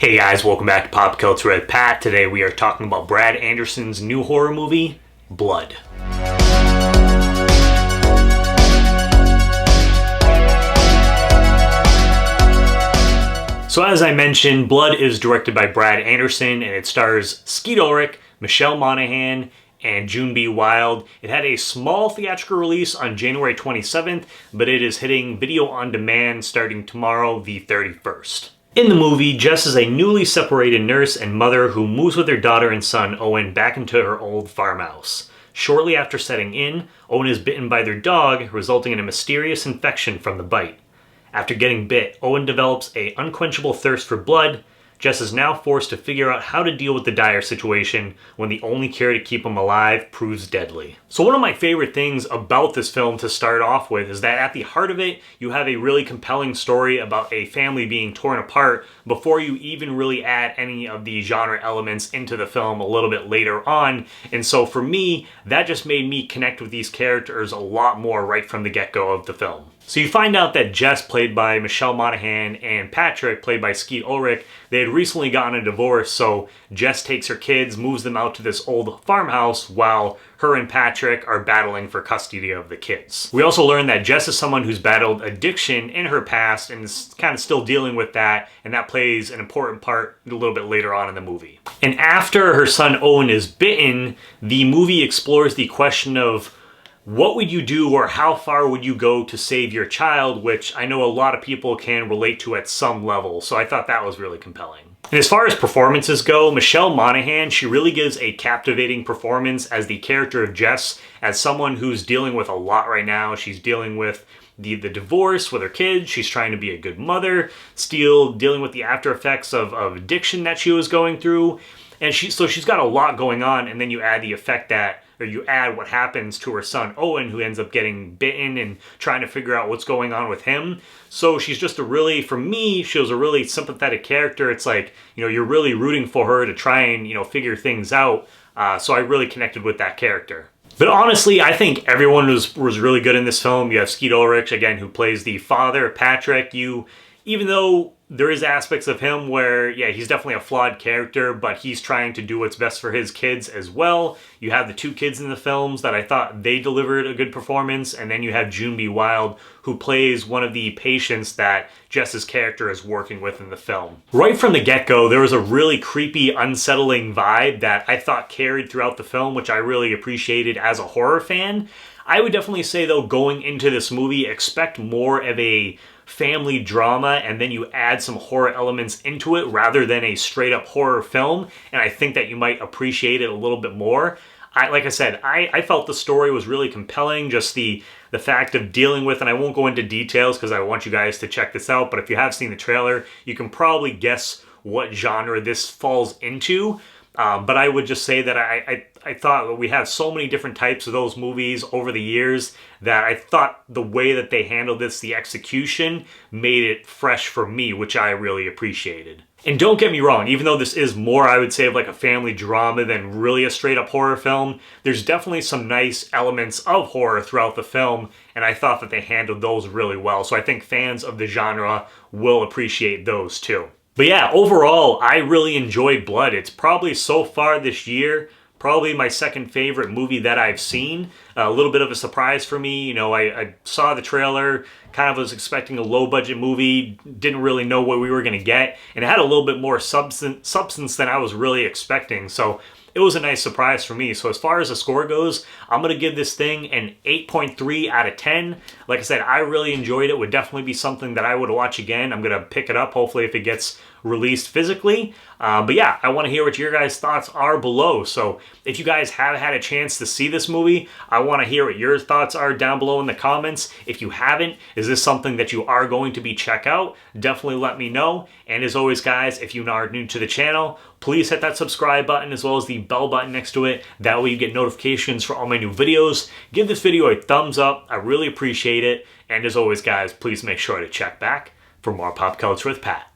Hey guys, welcome back to Pop Culture with Pat. Today we are talking about Brad Anderson's new horror movie, Blood. So as I mentioned, Blood is directed by Brad Anderson and it stars Skeet Ulrich, Michelle Monaghan, and June B. Wilde. It had a small theatrical release on January 27th, but it is hitting video on demand starting tomorrow, the 31st. In the movie, Jess is a newly separated nurse and mother who moves with her daughter and son, Owen, back into her old farmhouse. Shortly after setting in, Owen is bitten by their dog, resulting in a mysterious infection from the bite. After getting bit, Owen develops an unquenchable thirst for blood. Jess is now forced to figure out how to deal with the dire situation when the only cure to keep him alive proves deadly. So one of my favorite things about this film to start off with is that at the heart of it, you have a really compelling story about a family being torn apart before you even really add any of the genre elements into the film a little bit later on. And so for me, that just made me connect with these characters a lot more right from the get-go of the film. So you find out that Jess, played by Michelle Monaghan, and Patrick, played by Skeet Ulrich, they had recently gotten a divorce, so Jess takes her kids, moves them out to this old farmhouse while her and Patrick are battling for custody of the kids. We also learn that Jess is someone who's battled addiction in her past and is kind of still dealing with that, and that plays an important part a little bit later on in the movie. And after her son Owen is bitten, the movie explores the question of what would you do or how far would you go to save your child, which I know a lot of people can relate to at some level, so I thought that was really compelling. And as far as performances go, Michelle Monaghan, she really gives a captivating performance as the character of Jess, as someone who's dealing with a lot right now. She's dealing with the divorce with her kids, she's trying to be a good mother, still dealing with the after effects of addiction that she was going through, and so she's got a lot going on, and then you add the effect that or you add what happens to her son Owen, who ends up getting bitten and trying to figure out what's going on with him. So she's just for me, she was a really sympathetic character. It's like, you're really rooting for her to try and, figure things out. So I really connected with that character. But honestly, I think everyone was really good in this film. You have Skeet Ulrich, again, who plays the father, Patrick. Even though there is aspects of him where, yeah, he's definitely a flawed character, but he's trying to do what's best for his kids as well. You have the two kids in the films that I thought they delivered a good performance, and then you have June B. Wilde, who plays one of the patients that Jess's character is working with in the film. Right from the get-go, there was a really creepy, unsettling vibe that I thought carried throughout the film, which I really appreciated as a horror fan. I would definitely say, though, going into this movie, expect more of a family drama, and then you add some horror elements into it rather than a straight up horror film, and I think that you might appreciate it a little bit more. Like I said, I felt the story was really compelling, just the fact of dealing with, and I won't go into details because I want you guys to check this out, but if you have seen the trailer, you can probably guess what genre this falls into. But I would just say that I thought we have so many different types of those movies over the years that I thought the way that they handled this, the execution, made it fresh for me, which I really appreciated. And don't get me wrong, even though this is more, I would say, of like a family drama than really a straight up horror film, there's definitely some nice elements of horror throughout the film, and I thought that they handled those really well. So I think fans of the genre will appreciate those too. But yeah, overall, I really enjoyed Blood. It's probably so far this year, probably my second favorite movie that I've seen. A little bit of a surprise for me. I saw the trailer, kind of was expecting a low-budget movie, didn't really know what we were going to get, and it had a little bit more substance than I was really expecting. So it was a nice surprise for me. So as far as the score goes, I'm going to give this thing an 8.3 out of 10. Like I said, I really enjoyed it. Would definitely be something that I would watch again. I'm going to pick it up, hopefully, if it gets released physically. But yeah, I want to hear what your guys' thoughts are below. So if you guys have had a chance to see this movie, I want to hear what your thoughts are down below in the comments. If you haven't, is this something that you are going to check out? Definitely let me know. And as always, guys, if you are new to the channel, please hit that subscribe button as well as the bell button next to it. That way you get notifications for all my new videos. Give this video a thumbs up. I really appreciate it. And as always, guys, please make sure to check back for more Pop Culture with Pat.